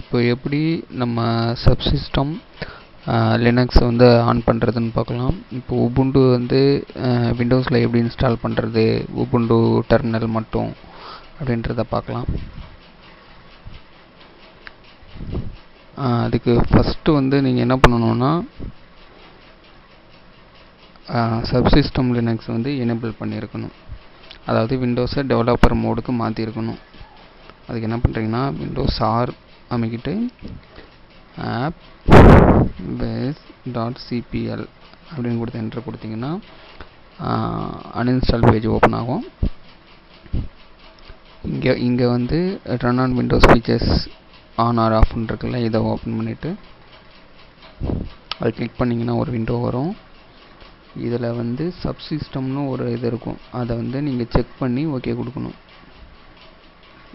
இப்போ எப்படி நம்ம சப்சிஸ்டம் லினக்ஸ் வந்து ஆன் பண்ணுறதுன்னு பார்க்கலாம். இப்போ உபுண்டு வந்து விண்டோஸில் எப்படி இன்ஸ்டால் பண்ணுறது, உபுண்டு டெர்மினல் மட்டும் அப்படின்றத பார்க்கலாம். அதுக்கு ஃபஸ்ட்டு வந்து நீங்கள் என்ன பண்ணணுன்னா, சப்சிஸ்டம் லினக்ஸ் வந்து எனேபிள் பண்ணியிருக்கணும். அதாவது விண்டோஸை டெவலப்பர் மோடுக்கு மாற்றிருக்கணும். அதுக்கு என்ன பண்ணுறீங்கன்னா, விண்டோஸ் ஆர் அமைக்கிட்டு ஆப் base.cpl அப்படின்னு கொடுத்து என்டர் கொடுத்தீங்கன்னா அன்இன்ஸ்டால் பேஜ் ஓப்பன் ஆகும். இங்கே வந்து run on Windows features on or ஆஃப்னு இருக்குல்ல, இதை ஓப்பன் பண்ணிவிட்டு அது கிளிக் பண்ணிங்கன்னா ஒரு விண்டோ வரும். இதில் வந்து சப்சிஸ்டம்னு ஒரு இது இருக்கும், அதை வந்து நீங்கள் செக் பண்ணி ஓகே கொடுக்கணும்.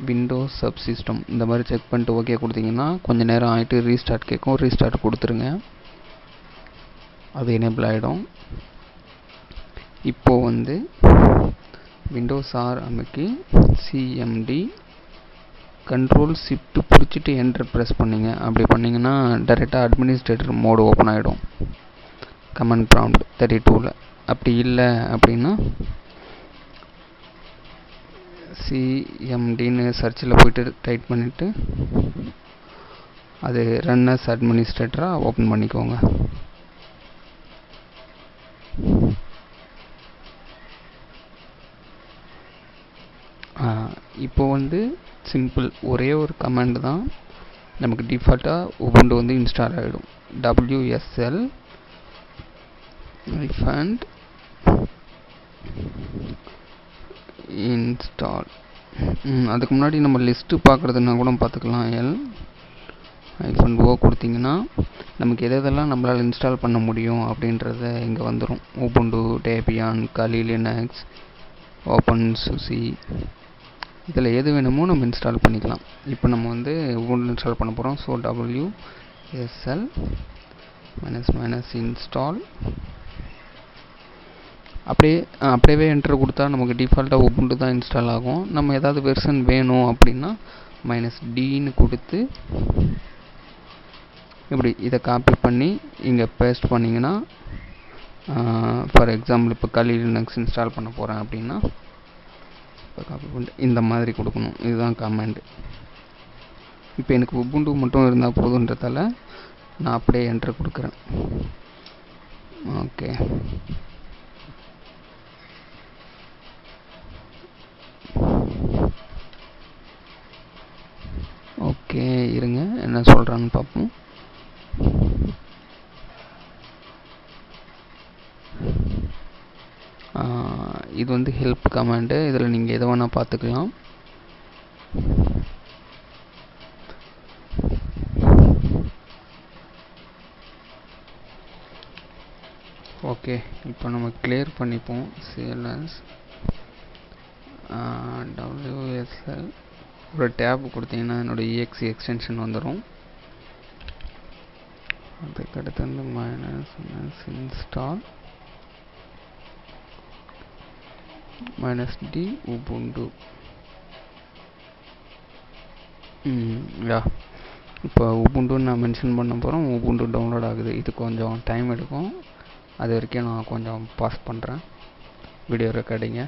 விண்டோஸ் சப்சிஸ்டம் இந்த மாதிரி செக் பண்ணிட்டு ஓகே கொடுத்தீங்கன்னா கொஞ்சம் நேரம் ஆகிட்டு ரீஸ்டார்ட் கேட்கும். ரீஸ்டார்ட் கொடுத்துருங்க, அது எனேபிள் ஆகிடும். இப்போது வந்து விண்டோஸ் ஆர் அமைக்கி சிஎம்டி கண்ட்ரோல் ஷிஃப்ட் பிடிச்சிட்டு என்டர் ப்ரெஸ் பண்ணிங்க. அப்படி பண்ணிங்கன்னா டைரெக்டாக அட்மினிஸ்ட்ரேட்டர் மோடு ஓப்பன் ஆகிடும் கமெண்ட் ப்ராம்ப்ட் 32ல். அப்படி இல்லை அப்படின்னா சிஎம்டின்னு சர்ச்சில் போய்ட்டு டைப் பண்ணிவிட்டு அது ரன் அஸ் அட்மினிஸ்ட்ரேட்டராக ஓப்பன் பண்ணிக்கோங்க. இப்போ வந்து சிம்பிள், ஒரே ஒரு கமாண்ட் தான் நமக்கு டிஃபால்ட்டாக உபுண்டு வந்து இன்ஸ்டால் ஆகிடும். WSL install. அதுக்கு முன்னாடி நம்ம லிஸ்ட்டு பார்க்குறதுனா கூட பார்த்துக்கலாம். L-O கொடுத்தீங்கன்னா நமக்கு எதெல்லாம் நம்மளால் இன்ஸ்டால் பண்ண முடியும் அப்படின்றத இங்கே வந்துடும். உபுண்டு, டேபியான், கலி லினக்ஸ், ஓப்பன்சூசி, இதில் எது வேணுமோ நம்ம இன்ஸ்டால் பண்ணிக்கலாம். இப்போ நம்ம வந்து உபுண்டு இன்ஸ்டால் பண்ண போகிறோம். ஸோ WSL -install அப்படியே என்டர் கொடுத்தா நமக்கு டிஃபால்ட்டாக உபுண்டு தான் இன்ஸ்டால் ஆகும். நம்ம ஏதாவது வெர்ஷன் வேணும் அப்படின்னா -Dன்னு கொடுத்து இப்படி இதை காப்பி பண்ணி இங்கே பேஸ்ட் பண்ணிங்கன்னா, ஃபார் எக்ஸாம்பிள் இப்போ கலி லினக்ஸ் இன்ஸ்டால் பண்ண போகிறேன் அப்படின்னா இப்போ காப்பி பண்ணிட்டு இந்த மாதிரி கொடுக்கணும். இதுதான் கமாண்ட். இப்போ எனக்கு உபுண்டு மட்டும் இருந்தால் போதுன்றதால நான் அப்படியே என்டர் கொடுக்குறேன். ஓகே, ஓகே இருங்க என்ன சொல்கிறான்னு பார்ப்போம். இது வந்து ஹெல்ப் கமாண்டு, இதில் நீங்கள் எதை வேணால் பார்த்துக்கலாம். ஓகே, இப்போ நம்ம கிளியர் பண்ணிப்போம். CLS WSL ஒரு டேப் கொடுத்தீங்கன்னா என்னோடய EXE எக்ஸ்டென்ஷன் வந்துடும். அதுக்கடுத்து வந்து -install -D ubuntu. இப்போ உபுண்டுன்னு நான் மென்ஷன் பண்ண போகிறோம். உபுண்டு டவுன்லோட் ஆகுது. இது கொஞ்சம் டைம் எடுக்கும். அது வரைக்கும் நான் கொஞ்சம் பாஸ் பண்ணுறேன் வீடியோ ரெக்கார்டிங்க.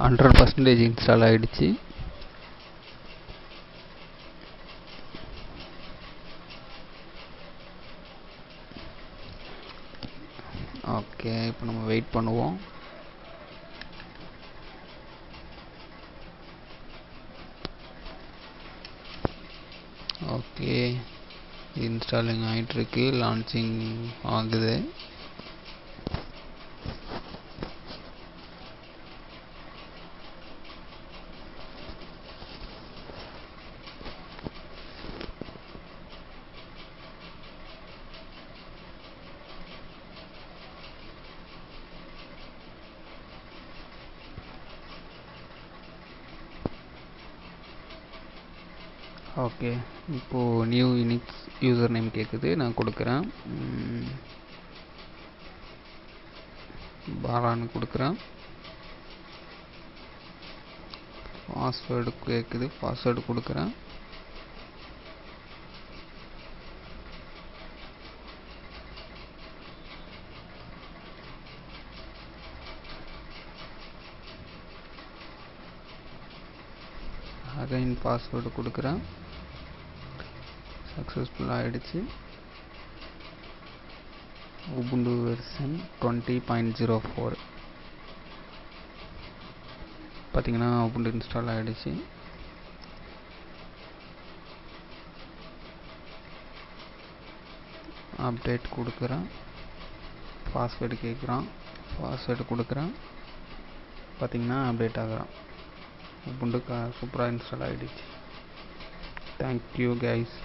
%% இன்ஸ்டால் ஆகிடுச்சு. ஓகே, இப்போ நம்ம வெயிட் பண்ணுவோம். ஓகே, இன்ஸ்டாலிங் ஆகிட்டுருக்கு, லான்ச்சிங் ஆகுது. ஓகே, இப்போது நியூ யூனிக்ஸ் யூசர் நேம் கேட்குது, நான் கொடுக்குறேன். பாலான்னு கொடுக்குறேன். பாஸ்வேர்டு கேட்குது, பாஸ்வேர்டு கொடுக்குறேன். அகைன் பாஸ்வேர்டு கொடுக்குறேன். சக்ஸஸ்ஃபுல் ஆகிடுச்சு. ubuntu வெர்ஷன் 20.04 பார்த்தீங்கன்னா ubuntu இன்ஸ்டால் ஆகிடுச்சு. அப்டேட் கொடுக்குறேன். பாஸ்வேர்டு கேட்குறான், பாஸ்வேர்டு கொடுக்குறேன். பார்த்தீங்கன்னா அப்டேட் ஆகுறான். ubuntu சூப்பராக இன்ஸ்டால் ஆகிடுச்சு. Thank you guys.